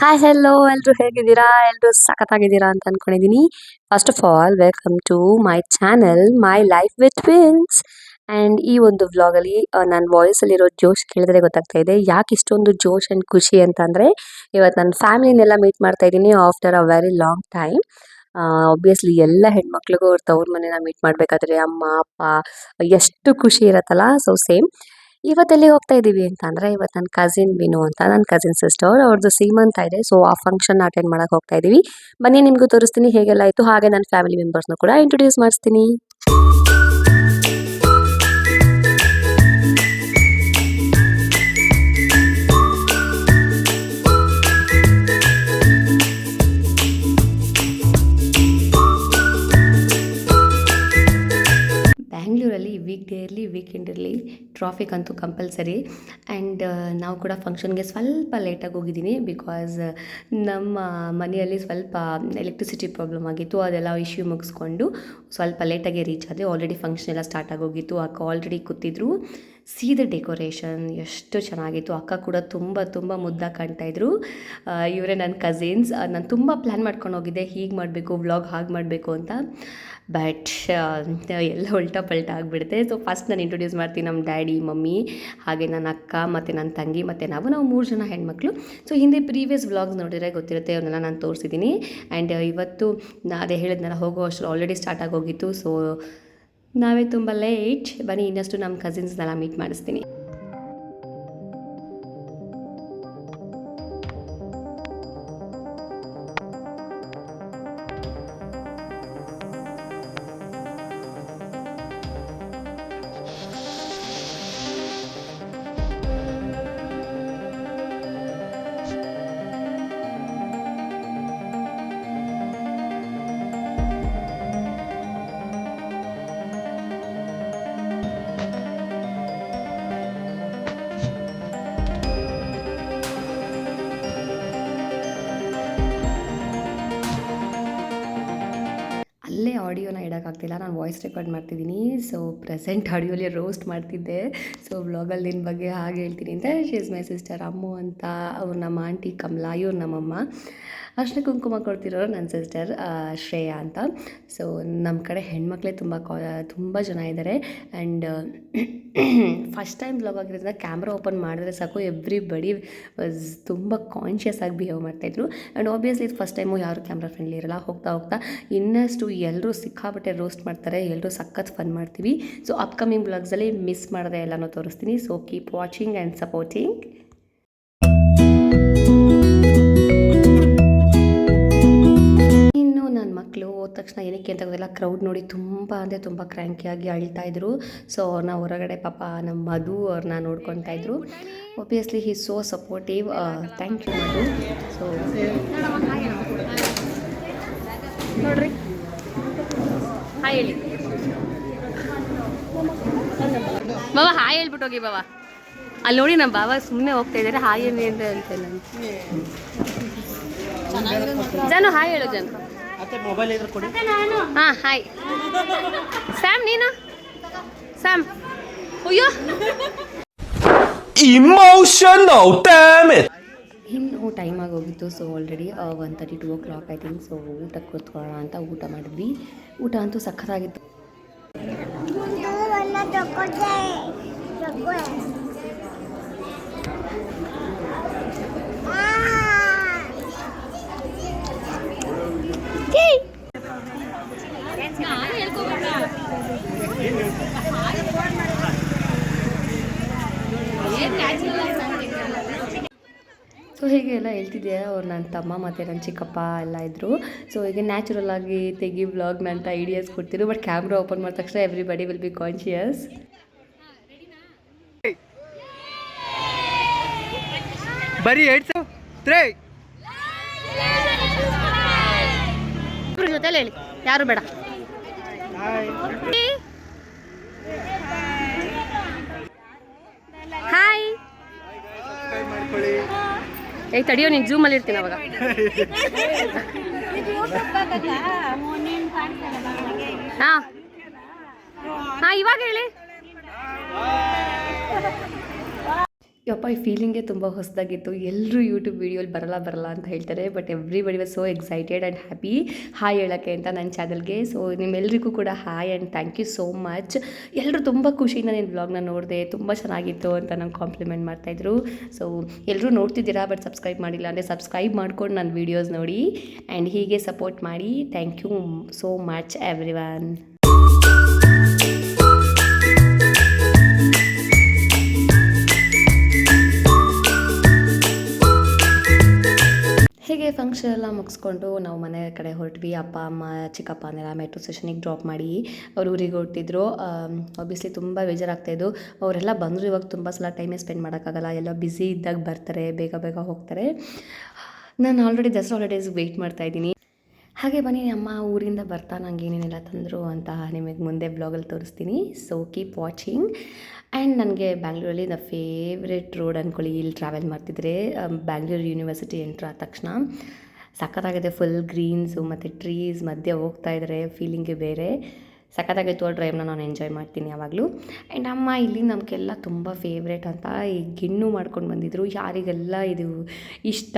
Hi hello ಎಲ್ಲರೂ ಹೇಗಿದ್ದೀರಾ? ಎಲ್ಲರೂ ಸಖತ್ತಾಗಿದ್ದೀರಾ ಅಂತ ಅನ್ಕೊಂಡಿದ್ದೀನಿ. First of all welcome to my channel my life with twins. And ಈ ಒಂದು ವ್ಲಾಗಲ್ಲಿ ನನ್ನ ವಾಯ್ಸಲ್ಲಿರೋ ಜೋಶ್ ಕೇಳಿದ್ರೆ ಗೊತ್ತಾಗ್ತಾ ಇದೆ ಯಾಕೆ ಇಷ್ಟೊಂದು ಜೋಶ್ ಆ್ಯಂಡ್ ಖುಷಿ ಅಂತಂದರೆ, ಇವತ್ತು ನನ್ನ ಫ್ಯಾಮಿಲಿನೆಲ್ಲ ಮೀಟ್ ಮಾಡ್ತಾ ಇದ್ದೀನಿ after a very long time. Obviously ಎಲ್ಲ ಹೆಣ್ಮಕ್ಳಿಗೂ ಅವ್ರ ತವ್ರ ಮನೇನ ಮೀಟ್ ಮಾಡಬೇಕಾದ್ರೆ ಅಮ್ಮ ಅಪ್ಪ ಎಷ್ಟು ಖುಷಿ ಇರತ್ತಲ್ಲ. ಸೊ ಸೇಮ್ ಇವತ್ತೆಲ್ಲಿ ಹೋಗ್ತಾ ಇದ್ದೀವಿ ಅಂತ ಅಂದರೆ, ಇವತ್ತು ನನ್ನ ಕಸಿನ್ ವಿನು ಅಂತ, ನನ್ನ ಕಸಿನ್ ಸಿಸ್ಟರ್ ಅವ್ರದ್ದು ಸೀಮಂತ ಇದೆ. ಸೊ ಆ ಫಂಕ್ಷನ್ ಅಟೆಂಡ್ ಮಾಡಕ್ಕೆ ಹೋಗ್ತಾ ಇದ್ದೀವಿ. ಬನ್ನಿ ನಿಮಗೂ ತೋರಿಸ್ತೀನಿ ಹೇಗೆಲ್ಲ ಇತ್ತು, ಹಾಗೆ ನನ್ನ ಫ್ಯಾಮಿಲಿ ಮೆಂಬರ್ಸ್ನ ಕೂಡ ಇಂಟ್ರೊಡ್ಯೂಸ್ ಮಾಡಿಸ್ತೀನಿ. ಬ್ಯಾಂಗ್ಳೂರಲ್ಲಿ ವೀಕ್ ಡೇ ಇರಲಿ ವೀಕೆಂಡ್ ಇರಲಿ ಟ್ರಾಫಿಕ್ ಅಂತೂ ಕಂಪಲ್ಸರಿ. ಆ್ಯಂಡ್ ನಾವು ಕೂಡ ಫಂಕ್ಷನ್ಗೆ ಸ್ವಲ್ಪ ಲೇಟಾಗಿ ಹೋಗಿದ್ದೀನಿ. ಬಿಕಾಸ್ ನಮ್ಮ ಮನೆಯಲ್ಲಿ ಸ್ವಲ್ಪ ಎಲೆಕ್ಟ್ರಿಸಿಟಿ ಪ್ರಾಬ್ಲಮ್ ಆಗಿತ್ತು. ಅದೆಲ್ಲ ಇಶ್ಯೂ ಮುಗಿಸ್ಕೊಂಡು ಸ್ವಲ್ಪ ಲೇಟಾಗಿ ರೀಚ್ ಆದರೆ ಆಲ್ರೆಡಿ ಫಂಕ್ಷನ್ ಎಲ್ಲ ಸ್ಟಾರ್ಟ್ ಆಗೋಗಿತ್ತು. ಅಕ್ಕ ಆಲ್ರೆಡಿ ಕೂತಿದ್ರು. ದ ಡೆಕೋರೇಷನ್ ಎಷ್ಟು ಚೆನ್ನಾಗಿತ್ತು. ಅಕ್ಕ ಕೂಡ ತುಂಬ ಮುದ್ದಾಗಿ ಕಾಣ್ತಾಯಿದ್ರು. ಇವರೇ ನನ್ನ ಕಸಿನ್ಸ್. ನಾನು ತುಂಬ ಪ್ಲ್ಯಾನ್ ಮಾಡ್ಕೊಂಡು ಹೋಗಿದ್ದೆ, ಹೀಗೆ ಮಾಡಬೇಕು ವ್ಲಾಗ್ ಹಾಗೆ ಮಾಡಬೇಕು ಅಂತ. ಬಟ್ ಎಲ್ಲ ಉಲ್ಟಾ ಪಲ್ಟಾ ಆಗಿಬಿಡುತ್ತೆ. ಸೊ ಫಸ್ಟ್ ನಾನು ಇಂಟ್ರೊಡ್ಯೂಸ್ ಮಾಡ್ತೀನಿ ನಮ್ಮ ಡ್ಯಾಡಿ ಮಮ್ಮಿ, ಹಾಗೆ ನನ್ನ ಅಕ್ಕ ಮತ್ತು ನನ್ನ ತಂಗಿ ಮತ್ತು ನಾವು 3 ಜನ ಹೆಣ್ಮಕ್ಳು. ಸೊ ಹಿಂದೆ ಪ್ರೀವಿಯಸ್ ವ್ಲಾಗ್ಸ್ ನೋಡಿದರೆ ಗೊತ್ತಿರುತ್ತೆ, ಅವನ್ನೆಲ್ಲ ನಾನು ತೋರಿಸಿದ್ದೀನಿ. ಆ್ಯಂಡ್ ಇವತ್ತು ಅದೇ ಹೇಳಿದ್ನೆಲ್ಲ ಹೋಗೋ ಅಷ್ಟು ಆಲ್ರೆಡಿ ಸ್ಟಾರ್ಟ್ ಆಗೋಗಿತ್ತು. ಸೊ ನಾವೇ ತುಂಬ ಲೇಟ್. ಬನ್ನಿ ಇನ್ನಷ್ಟು ನಮ್ಮ ಕಸಿನ್ಸ್ನೆಲ್ಲ ಮೀಟ್ ಮಾಡಿಸ್ತೀನಿ. ಅಲ್ಲೇ ಆಡಿಯೋನ ಇಡೋಕ್ಕಾಗ್ತಿಲ್ಲ, ನಾನು ವಾಯ್ಸ್ ರೆಕಾರ್ಡ್ ಮಾಡ್ತಿದ್ದೀನಿ. ಸೊ ಪ್ರೆಸೆಂಟ್ ಆಡಿಯೋಲಿ ರೋಸ್ಟ್ ಮಾಡ್ತಿದ್ದೆ. ಸೊ ವ್ಲಾಗಲ್ಲಿ ನಿನ್ನ ಬಗ್ಗೆ ಹಾಗೆ ಹೇಳ್ತೀನಿ ಅಂತ. ಶಿ ಇಸ್ ಮೈ ಸಿಸ್ಟರ್ ಅಮ್ಮು ಅಂತ, ಅವ್ರು ನಮ್ಮ ಆಂಟಿ ಕಮಲಾ, ಇವ್ರು ನಮ್ಮಮ್ಮ. ಅಷ್ಟೇ ಕುಂಕುಮ ಕೊಡ್ತಿರೋರು ನನ್ನ ಸಿಸ್ಟರ್ ಶ್ರೇಯಾ ಅಂತ. ಸೊ ನಮ್ಮ ಕಡೆ ಹೆಣ್ಮಕ್ಳೇ ತುಂಬ ಜನ ಇದ್ದಾರೆ. ಆ್ಯಂಡ್ ಫಸ್ಟ್ ಟೈಮ್ ವ್ಲಾಗ್ ಆಗಿರೋದ್ರಿಂದ ಕ್ಯಾಮ್ರಾ ಓಪನ್ ಮಾಡಿದ್ರೆ ಸಾಕು ಎವ್ರಿಬಡಿ ವಾಸ್ ತುಂಬ ಕಾನ್ಷಿಯಸ್ ಆಗಿ ಬಿಹೇವ್ ಮಾಡ್ತಾಯಿದ್ರು. ಆ್ಯಂಡ್ ಆಬ್ವಿಯಸ್ಲಿ ಇದು ಫಸ್ಟ್ ಟೈಮು ಯಾರು ಕ್ಯಾಮ್ರಾ ಫ್ರೆಂಡ್ಲಿ ಇರಲ್ಲ. ಹೋಗ್ತಾ ಇನ್ನಷ್ಟು ಎಲ್ಲರೂ ಸಿಕ್ಕಾಪಟ್ಟೆ ರೋಸ್ಟ್ ಮಾಡ್ತಾರೆ, ಎಲ್ಲರೂ ಸಖತ್ ಫನ್ ಮಾಡ್ತೀವಿ. ಸೊ ಅಪ್ಕಮಿಂಗ್ ವ್ಲಾಗ್ಸಲ್ಲಿ ಮಿಸ್ ಮಾಡದೆ ಎಲ್ಲನೂ ತೋರಿಸ್ತೀನಿ. So keep watching and supporting. ಮಕ್ಕಳು ಹೋದ ತಕ್ಷಣ ಏನಕ್ಕೆ ಅಂತ ಗೊತ್ತಿಲ್ಲ, ಕ್ರೌಡ್ ನೋಡಿ ತುಂಬ ಕ್ರ್ಯಾಂಕಿಯಾಗಿ ಅಳ್ತಾಯಿದ್ರು. ಸೊ ನಾವು ಹೊರಗಡೆ ಪಾಪ ನಮ್ಮ ಮಧು ಅವ್ರನ್ನ ನೋಡ್ಕೊತಾ ಇದ್ರು. Obviously he so supportive. Thank you Madhu. So ನೋಡ್ರಿ ಹಾಯ್ ಹೇಳಿ ಬಾಬಾ, ಹಾಯ್ ಹೇಳ್ಬಿಟ್ಟು ಹೋಗಿ ಬಾಬಾ. ಅಲ್ಲಿ ನೋಡಿ ನಮ್ಮ ಬಾಬಾ ಸುಮ್ಮನೆ ಹೋಗ್ತಾ ಇದ್ದಾರೆ, ಹಾಯ್ ಏನಿ ಅಂತ ಹೇಳ್ತೇನೆ ನಾನು. ಜಾನು ಹಾಯ್ ಹೇಳು ಜಾನು. ಹಾಂ ಹಾಯ್. ಸ್ಯಾಮ್ ನೀನು ಸ್ಯಾಮ್. ಅಯ್ಯೋ ಇಮೋಷನಲ್ ಡ್ಯಾಮೇಜ್. ಇನ್ನು ಟೈಮ್ ಆಗೋಗಿತ್ತು. So already 1:30 2 o'clock I think. So ಊಟಕ್ಕೆ ಕೂತ್ಕೊಳ್ಳೋಣ ಅಂತ ಊಟ ಮಾಡಿದ್ವಿ. ಊಟ ಅಂತೂ ಸಖತ್ತಾಗಿತ್ತು. ಸೊ ಹೀಗೆ ಎಲ್ಲ ಹೇಳ್ತಿದ್ದೆ. ಅವ್ರು ನನ್ನ ತಮ್ಮ ಮತ್ತು ನನ್ನ ಚಿಕ್ಕಪ್ಪ ಎಲ್ಲ ಇದ್ದರು. ಸೊ ಹೀಗೆ ನ್ಯಾಚುರಲ್ ಆಗಿ ತೆಗಿ ವ್ಲಾಗ್ನ ಅಂತ ಐಡಿಯಾಸ್ ಕೊಡ್ತಿದ್ರು. ಬಟ್ ಕ್ಯಾಮ್ರಾ ಓಪನ್ ಮಾಡಿದ ತಕ್ಷಣ ಎವ್ರಿಬಡಿ ವಿಲ್ ಬಿ ಕಾನ್ಷಿಯಸ್. ಬರೀ ಜೊತೆಲಿ ಹೇಳಿ, ಯಾರು ಬೇಡ. ಹಾಯ್. ತಡಿಯೋ, ನೀನು ಜೂಮಲ್ಲಿ ಇರ್ತೀನಿ ಅವಾಗ. ಹಾಂ ಇವಾಗ ಹೇಳಿ. ಯಪ್ಪ ಈ ಫೀಲಿಂಗೇ ತುಂಬ ಹೊಸದಾಗಿತ್ತು. ಎಲ್ಲರೂ ಯೂಟ್ಯೂಬ್ ವೀಡಿಯೋಲಿ ಬರಲ್ಲ ಅಂತ ಹೇಳ್ತಾರೆ, but everybody was so excited and happy hi ಹೇಳೋಕ್ಕೆ ಅಂತ ನನ್ನ ಚಾನಲ್ಗೆ. ಸೊ ನಿಮ್ಮೆಲ್ಲರಿಗೂ ಕೂಡ hi and thank you so much. ಎಲ್ಲರೂ ತುಂಬ ಖುಷಿಯಿಂದ ನಿನ್ನ ವ್ಲಾಗ್ನ ನೋಡಿದೆ, ತುಂಬ ಚೆನ್ನಾಗಿತ್ತು ಅಂತ ನಂಗೆ ಕಾಂಪ್ಲಿಮೆಂಟ್ ಮಾಡ್ತಾಯಿದ್ರು. ಸೊ ಎಲ್ಲರೂ ನೋಡ್ತಿದ್ದೀರಾ, ಬಟ್ ಸಬ್ಸ್ಕ್ರೈಬ್ ಮಾಡಿಲ್ಲ ಅಂದರೆ ಸಬ್ಸ್ಕ್ರೈಬ್ ಮಾಡ್ಕೊಂಡು ನನ್ನ ವೀಡಿಯೋಸ್ ನೋಡಿ ಆ್ಯಂಡ್ ಹೀಗೆ ಸಪೋರ್ಟ್ ಮಾಡಿ. Thank you so much everyone. ಹೀಗೆ ಫಂಕ್ಷನ್ ಎಲ್ಲ ಮುಗಿಸ್ಕೊಂಡು ನಾವು ಮನೆ ಕಡೆ ಹೊರಟ್ವಿ. ಅಪ್ಪ ಅಮ್ಮ ಚಿಕ್ಕಪ್ಪನೆಲ್ಲ ಮೆಟ್ರೋ ಸ್ಟೇಷನಿಗೆ ಡ್ರಾಪ್ ಮಾಡಿ ಅವ್ರು ಊರಿಗೆ ಹೊರಟಿದ್ರು. ಆಬ್ವಿಯಸ್ಲಿ ತುಂಬ ಬೇಜಾರಾಗ್ತಾಯಿದ್ದು. ಅವರೆಲ್ಲ ಬಂದರು, ಇವಾಗ ತುಂಬ ಸಲ ಟೈಮೇ ಸ್ಪೆಂಡ್ ಮಾಡೋಕ್ಕಾಗಲ್ಲ, ಎಲ್ಲ ಬ್ಯುಸಿ ಇದ್ದಾಗ ಬರ್ತಾರೆ, ಬೇಗ ಹೋಗ್ತಾರೆ. ನಾನು ಆಲ್ರೆಡಿ ದಸರಾ ಹಾಲಿಡೇಸ್ಗೆ ವೆಯ್ಟ್ ಮಾಡ್ತಾಯಿದ್ದೀನಿ. ಹಾಗೆ ಬನ್ನಿ ಅಮ್ಮ ಊರಿಂದ ಬರ್ತಾ ನಂಗೆ ಏನೇನೆಲ್ಲ ತಂದರು ಅಂತ ನಿಮಗೆ ಮುಂದೆ ಬ್ಲಾಗಲ್ಲಿ ತೋರಿಸ್ತೀನಿ. So keep watching. ಆ್ಯಂಡ್ ನನಗೆ ಬ್ಯಾಂಗ್ಳೂರಲ್ಲಿ ದ ಫೇವ್ರೆಟ್ ರೋಡ್ ಅಂದ್ಕೊಳ್ಳಿ. ಇಲ್ಲಿ ಟ್ರಾವೆಲ್ ಮಾಡ್ತಿದ್ರೆ ಬ್ಯಾಂಗ್ಳೂರು ಯೂನಿವರ್ಸಿಟಿ ಎಂಟ್ರ್ ಆದ ತಕ್ಷಣ ಸಖತ್ತಾಗಿದೆ. ಫುಲ್ ಗ್ರೀನ್ಸು ಮತ್ತು ಟ್ರೀಸ್ ಮಧ್ಯೆ ಹೋಗ್ತಾಯಿದ್ರೆ ಫೀಲಿಂಗೇ ಬೇರೆ. ಸಖತ್ತಾಗಿತ್ತು. ಆ ಡ್ರೈವ್ನ ನಾನು ಎಂಜಾಯ್ ಮಾಡ್ತೀನಿ ಯಾವಾಗಲೂ. ಆ್ಯಂಡ್ ಅಮ್ಮ ಇಲ್ಲಿ ನಮಗೆಲ್ಲ ತುಂಬ ಫೇವ್ರೇಟ್ ಅಂತ ಈ ಗಿಣ್ಣು ಮಾಡ್ಕೊಂಡು ಬಂದಿದ್ದರು. ಯಾರಿಗೆಲ್ಲ ಇದು ಇಷ್ಟ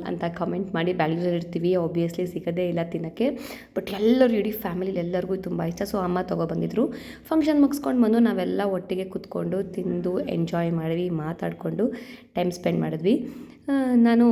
ಅಂತ ಕಮೆಂಟ್ ಮಾಡಿ. ಬ್ಯಾಂಗ್ಳೂರಲ್ಲಿ ಇರ್ತೀವಿ, ಆಬ್ವಿಯಸ್ಲಿ ಸಿಗೋದೇ ಇಲ್ಲ ತಿನ್ನೋಕ್ಕೆ, ಬಟ್ ಎಲ್ಲರೂ ಇಡೀ ಫ್ಯಾಮಿಲಿಲಿ ಎಲ್ಲರಿಗೂ ತುಂಬ ಇಷ್ಟ. ಸೊ ಅಮ್ಮ ತೊಗೊಬಂದಿದ್ರು. ಫಂಕ್ಷನ್ ಮುಗಿಸ್ಕೊಂಡು ಬಂದು ನಾವೆಲ್ಲ ಒಟ್ಟಿಗೆ ಕೂತ್ಕೊಂಡು ತಿಂದು ಎಂಜಾಯ್ ಮಾಡಿದ್ವಿ, ಮಾತಾಡಿಕೊಂಡು ಟೈಮ್ ಸ್ಪೆಂಡ್ ಮಾಡಿದ್ವಿ. ನಾನು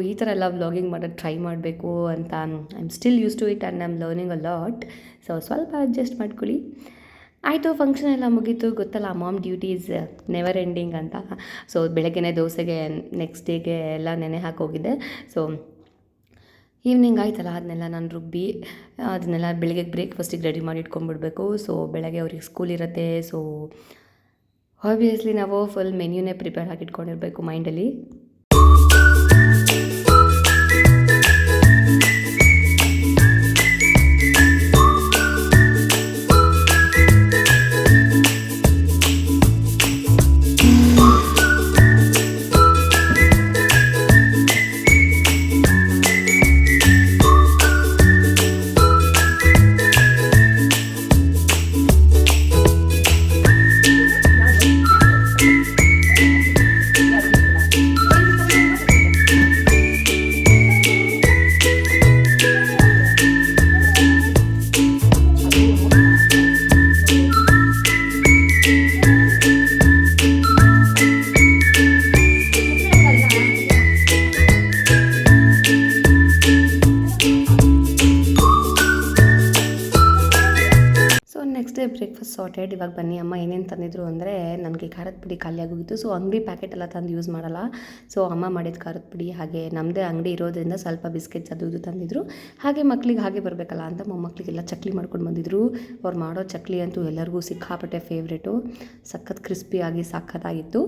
ಈ ಥರ ಎಲ್ಲ ವ್ಲಾಗಿಂಗ್ ಮಾಡೋದು ಟ್ರೈ ಮಾಡಬೇಕು ಅಂತ I am still use to it and I am learning a lot. So ಸ್ವಲ್ಪ ಅಡ್ಜಸ್ಟ್ ಮಾಡ್ಕೊಳ್ಳಿ. ಆಯಿತು, ಫಂಕ್ಷನ್ ಎಲ್ಲ ಮುಗೀತು. ಗೊತ್ತಲ್ಲ, ಮಾಮ್ ಡ್ಯೂಟೀಸ್ ನೆವರ್ ಎಂಡಿಂಗ್ ಅಂತ. ಸೊ ಬೆಳಗ್ಗೆನೇ ದೋಸೆಗೆ ನೆಕ್ಸ್ಟ್ ಡೇಗೆ ಎಲ್ಲ ನೆನೆ ಹಾಕೋಗಿದ್ದೆ. ಸೊ ಈವ್ನಿಂಗ್ ಆಯ್ತಲ್ಲ, ಅದನ್ನೆಲ್ಲ ನಾನು ರುಬ್ಬಿ ಅದನ್ನೆಲ್ಲ ಬೆಳಗ್ಗೆ ಬ್ರೇಕ್ಫಾಸ್ಟಿಗೆ ರೆಡಿ ಮಾಡಿ ಇಟ್ಕೊಂಡ್ಬಿಡ್ಬೇಕು. ಸೊ ಬೆಳಗ್ಗೆ ಅವ್ರಿಗೆ ಸ್ಕೂಲ್ ಇರುತ್ತೆ. ಸೊ ಆಬ್ವಿಯಸ್ಲಿ ನಾವು ಫುಲ್ ಮೆನ್ಯೂನೇ ಪ್ರಿಪೇರ್ ಆಗಿ ಇಟ್ಕೊಂಡಿರಬೇಕು ಮೈಂಡಲ್ಲಿ. Next day breakfast sorted. ಇವಾಗ ಬನ್ನಿ ಅಮ್ಮ ಏನೇನು ತಂದಿದ್ರು ಅಂದರೆ, ನನಗೆ ಖಾರದ ಪುಡಿ ಖಾಲಿ ಆಗೋಗಿತ್ತು. ಸೊ ಅಂಗಡಿ ಪ್ಯಾಕೆಟ್ ಎಲ್ಲ ತಂದು ಯೂಸ್ ಮಾಡಲ್ಲ. ಸೊ ಅಮ್ಮ ಮಾಡಿದ ಖಾರದ ಪುಡಿ, ಹಾಗೆ ನಮ್ಮದೇ ಅಂಗಡಿ ಇರೋದ್ರಿಂದ ಸ್ವಲ್ಪ ಬಿಸ್ಕೆಟ್ಸ್ ಅದು ಇದು ತಂದಿದ್ರು. ಹಾಗೆ ಮಕ್ಳಿಗೆ ಹಾಗೆ ಬರಬೇಕಲ್ಲ ಅಂತ ಮೊಮ್ಮಕ್ಕಳಿಗೆಲ್ಲ ಚಕ್ಲಿ ಮಾಡ್ಕೊಂಡು ಬಂದಿದ್ರು. ಅವ್ರು ಮಾಡೋ ಚಕ್ಲಿ ಅಂತೂ ಎಲ್ಲರಿಗೂ ಸಿಕ್ಕಾಪಟ್ಟೆ ಫೇವ್ರೇಟು. ಸಖತ್ ಕ್ರಿಸ್ಪಿಯಾಗಿ ಸಖತ್ತಾಗಿತ್ತು.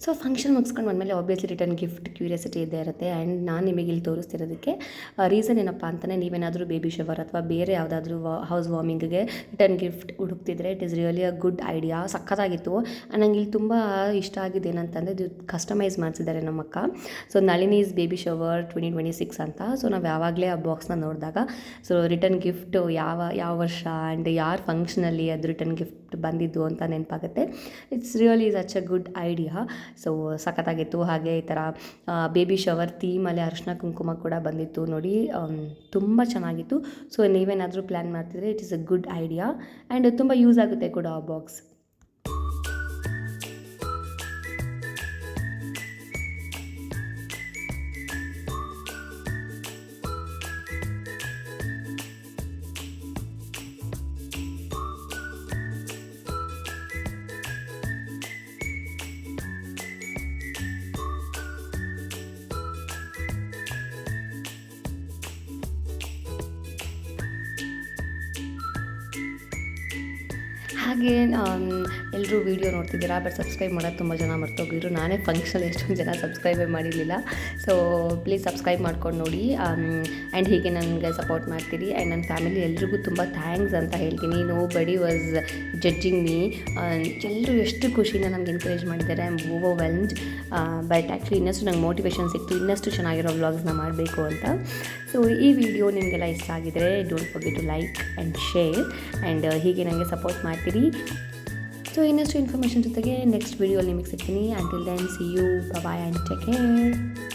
ಸೊ ಫಂಕ್ಷನ್ ಮುಗಿಸ್ಕೊಂಡು ಬಂದಮೇಲೆ ಆಬ್ವಿಯಸ್ಲಿ ರಿಟರ್ನ್ ಗಿಫ್ಟ್ ಕ್ಯೂರಿಯಾಸಿಟಿ ಇದ್ದೇ ಇರುತ್ತೆ. ಆ್ಯಂಡ್ ನಾನು ನಿಮಗೆ ಇಲ್ಲಿ ತೋರಿಸ್ತಿರೋದಕ್ಕೆ ರೀಸನ್ ಏನಪ್ಪ ಅಂತಲೇ, ನೀವೇನಾದರೂ ಬೇಬಿ ಶವರ್ ಅಥವಾ ಬೇರೆ ಯಾವುದಾದ್ರೂ ಹೌಸ್ ವಾರ್ಮಿಂಗ್ಗೆ ರಿಟರ್ನ್ ಗಿಫ್ಟ್ ಹುಡುಕ್ತಿದ್ರೆ it is really a good idea. ಸಖತ್ತಾಗಿತ್ತು. ನಂಗೆ ಇಲ್ಲಿ ತುಂಬ ಇಷ್ಟ ಆಗಿದೆ ಏನಂತಂದರೆ, ಇದು ಕಸ್ಟಮೈಸ್ ಮಾಡಿಸಿದ್ದಾರೆ ನಮ್ಮ ಅಕ್ಕ. ಸೊ ನಳಿನೀಸ್ ಬೇಬಿ ಶವರ್ 2026 ಅಂತ. ಸೊ ನಾವು ಯಾವಾಗಲೇ ಆ ಬಾಕ್ಸ್ನ ನೋಡಿದಾಗ ಸೊ ರಿಟರ್ನ್ ಗಿಫ್ಟು ಯಾವ ವರ್ಷ ಆ್ಯಂಡ್ ಯಾರು ಫಂಕ್ಷನಲ್ಲಿ ಅದು ರಿಟರ್ನ್ ಗಿಫ್ಟ್ ಬಂದಿದ್ದು ಅಂತ ನೆನಪಾಗುತ್ತೆ. It's really such a good idea. So ಸಖತ್ತಾಗಿತ್ತು. ಹಾಗೆ ಈ ಥರ ಬೇಬಿ ಶವರ್ ಥೀಮಲ್ಲಿ ಅರಿಶಿನ ಕುಂಕುಮ ಕೂಡ ಬಂದಿತ್ತು ನೋಡಿ, ತುಂಬ ಚೆನ್ನಾಗಿತ್ತು. ಸೊ ನೀವೇನಾದರೂ ಪ್ಲ್ಯಾನ್ ಮಾಡ್ತಿದ್ರೆ it is a good idea and ತುಂಬ ಯೂಸ್ ಆಗುತ್ತೆ ಕೂಡ ಆ ಬಾಕ್ಸ್. ಹಾಗೆ ಎಲ್ಲರೂ ವೀಡಿಯೋ ನೋಡ್ತಿದ್ದೀರಾ, ಬಟ್ ಸಬ್ಸ್ಕ್ರೈಬ್ ಮಾಡೋದು ತುಂಬ ಜನ ಮರ್ತೋಗಿದ್ರು. ನಾನೇ ಫಂಕ್ಷನ್ ಎಷ್ಟೊಂದು ಜನ ಸಬ್ಸ್ಕ್ರೈಬೇ ಮಾಡಿರಲಿಲ್ಲ. ಸೊ ಪ್ಲೀಸ್ ಸಬ್ಸ್ಕ್ರೈಬ್ ಮಾಡ್ಕೊಂಡು ನೋಡಿ ಆ್ಯಂಡ್ ಹೀಗೆ ನನಗೆ ಸಪೋರ್ಟ್ ಮಾಡ್ತೀರಿ. ಆ್ಯಂಡ್ ನನ್ನ ಫ್ಯಾಮಿಲಿ ಎಲ್ರಿಗೂ ತುಂಬ ಥ್ಯಾಂಕ್ಸ್ ಅಂತ ಹೇಳ್ತೀನಿ. ನೋ ಬಡಿ ವಾಸ್ ಜಡ್ಜಿಂಗ್ ಮೀ. ಎಲ್ಲರೂ ಎಷ್ಟು ಖುಷಿನ ನಮ್ಗೆ ಎನ್ಕರೇಜ್ ಮಾಡಿದ್ದಾರೆ. I am overwhelmed. But actually ಇನ್ನಷ್ಟು ನಂಗೆ ಮೋಟಿವೇಶನ್ ಸಿಕ್ತು, ಇನ್ನಷ್ಟು ಚೆನ್ನಾಗಿರೋ ವ್ಲಾಗ್ಸ್ನ ಮಾಡಬೇಕು ಅಂತ. ಸೊ ಈ ವಿಡಿಯೋ ನಿಮಗೆಲ್ಲ ಇಷ್ಟ ಆಗಿದರೆ don't forget to like and share and ಹೀಗೆ ನನಗೆ ಸಪೋರ್ಟ್ ಮಾಡ್ತೀರಿ. ಸೊ ಇನ್ನಷ್ಟು ಇನ್ಫಾರ್ಮೇಷನ್ ಜೊತೆಗೆ ನೆಕ್ಸ್ಟ್ ವೀಡಿಯೋಲಿ ನಿಮಗೆ ಸಿಗ್ತೀನಿ. Until then see you, bye and take care.